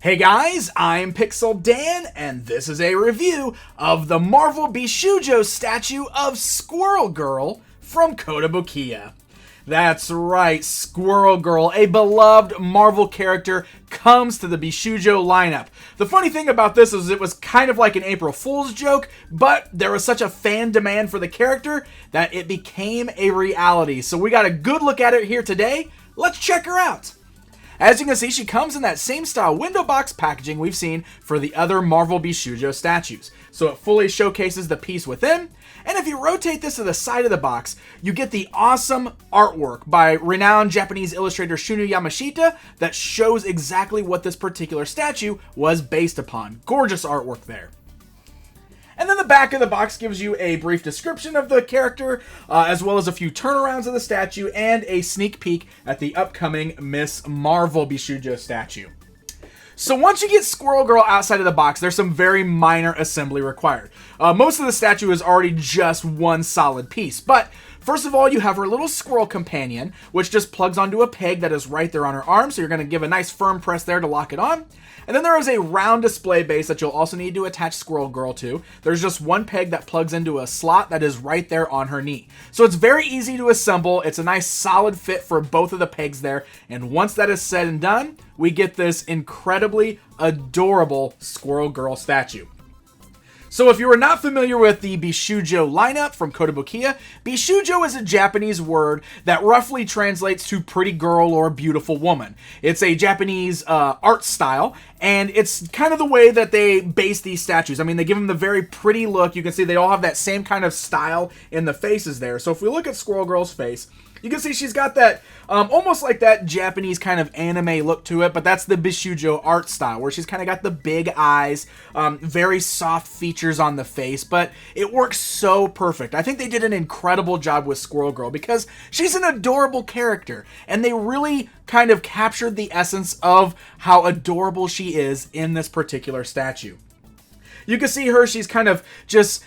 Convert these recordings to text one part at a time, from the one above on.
Hey guys, I'm Pixel Dan, and this is a review of the Marvel Bishujo statue of Squirrel Girl from Kotobukiya. That's right, Squirrel Girl, a beloved Marvel character, comes to the Bishujo lineup. The funny thing about this is it was kind of like an April Fool's joke, but there was such a fan demand for the character that it became a reality. So we got a good look at it here today. Let's check her out. As you can see, she comes in that same style window box packaging we've seen for the other Marvel Bishujo statues. So it fully showcases the piece within, and if you rotate this to the side of the box, you get the awesome artwork by renowned Japanese illustrator Shunryu Yamashita that shows exactly what this particular statue was based upon. Gorgeous artwork there. And then the back of the box gives you a brief description of the character, as well as a few turnarounds of the statue and a sneak peek at the upcoming Miss Marvel Bishujo statue. So once you get Squirrel Girl outside of the box, there's some very minor assembly required. Most of the statue is already just one solid piece, but first of all, you have her little squirrel companion, which just plugs onto a peg that is right there on her arm, so you're going to give a nice firm press there to lock it on. And then there is a round display base that you'll also need to attach Squirrel Girl to. There's just one peg that plugs into a slot that is right there on her knee. So it's very easy to assemble. It's a nice solid fit for both of the pegs there. And once that is said and done, we get this incredibly adorable Squirrel Girl statue. So if you are not familiar with the Bishujo lineup from Kotobukiya, Bishujo is a Japanese word that roughly translates to pretty girl or beautiful woman. It's a Japanese art style, and it's kind of the way that they base these statues. I mean, they give them the very pretty look. You can see they all have that same kind of style in the faces there. So if we look at Squirrel Girl's face, you can see she's got that, almost like that Japanese kind of anime look to it, but that's the Bishujo art style, where she's kind of got the big eyes, very soft features on the face, but it works so perfect. I think they did an incredible job with Squirrel Girl because she's an adorable character, and they really kind of captured the essence of how adorable she is in this particular statue. You can see her, she's kind of just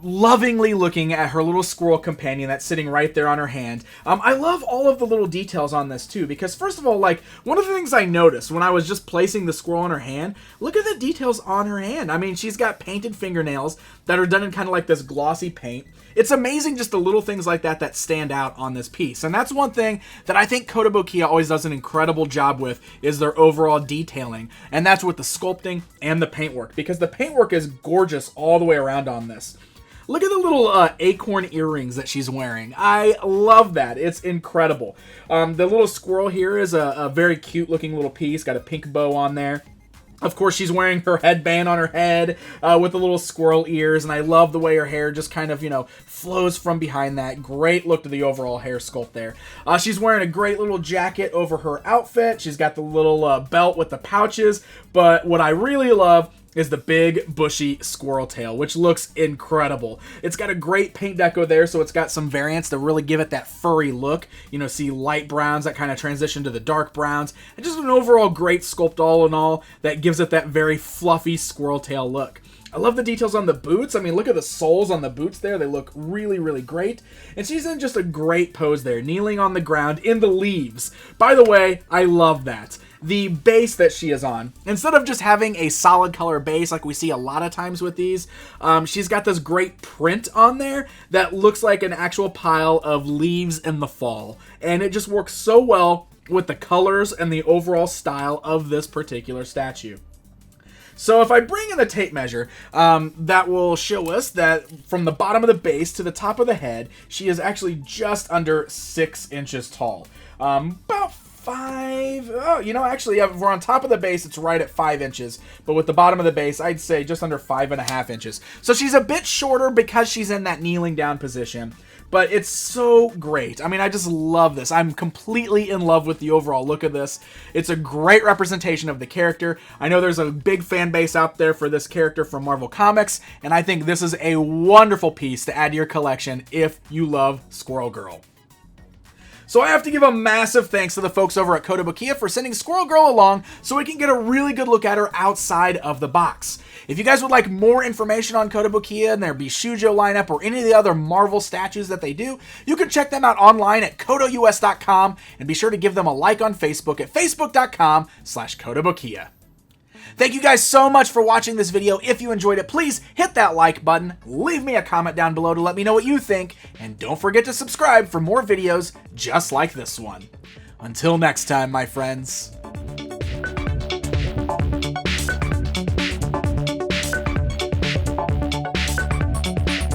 lovingly looking at her little squirrel companion that's sitting right there on her hand. I love all of the little details on this too, because first of all, like, one of the things I noticed when I was just placing the squirrel on her hand, look at the details on her hand. I mean, she's got painted fingernails that are done in kind of like this glossy paint. It's amazing just the little things like that that stand out on this piece. And that's one thing that I think Kotobukiya always does an incredible job with, is their overall detailing. And that's with the sculpting and the paintwork, because the paintwork is gorgeous all the way around on this. Look at the little acorn earrings that she's wearing. I love that. It's incredible. The little squirrel here is a very cute looking little piece. Got a pink bow on there. Of course, she's wearing her headband on her head with the little squirrel ears, and I love the way her hair just kind of, flows from behind that. Great look to the overall hair sculpt there. She's wearing a great little jacket over her outfit. She's got the little belt with the pouches, but what I really love is the big bushy squirrel tail, which looks incredible. It's got a great paint deco there, so it's got some variants to really give it that furry look. See light browns that kind of transition to the dark browns, and just an overall great sculpt all in all that gives it that very fluffy squirrel tail look. I love the details on the boots. I mean, look at the soles on the boots there. They look really, really great. And she's in just a great pose there, kneeling on the ground in the leaves. By the way, I love that. The base that she is on, instead of just having a solid color base like we see a lot of times with these, she's got this great print on there that looks like an actual pile of leaves in the fall. And it just works so well with the colors and the overall style of this particular statue. So if I bring in the tape measure, that will show us that from the bottom of the base to the top of the head, she is actually just under 6 inches tall. About 5, actually, if we're on top of the base, it's right at 5 inches, but with the bottom of the base, I'd say just under 5.5 inches. So she's a bit shorter because she's in that kneeling down position, but it's so great. I mean, I just love this. I'm completely in love with the overall look of this. It's a great representation of the character. I know there's a big fan base out there for this character from Marvel Comics, and I think this is a wonderful piece to add to your collection if you love Squirrel Girl. So I have to give a massive thanks to the folks over at Kotobukiya for sending Squirrel Girl along so we can get a really good look at her outside of the box. If you guys would like more information on Kotobukiya and their Bishujo lineup or any of the other Marvel statues that they do, you can check them out online at kotous.com and be sure to give them a like on Facebook at facebook.com/Kotobukiya. Thank you guys so much for watching this video. If you enjoyed it, please hit that like button, leave me a comment down below to let me know what you think, and don't forget to subscribe for more videos just like this one. Until next time, my friends.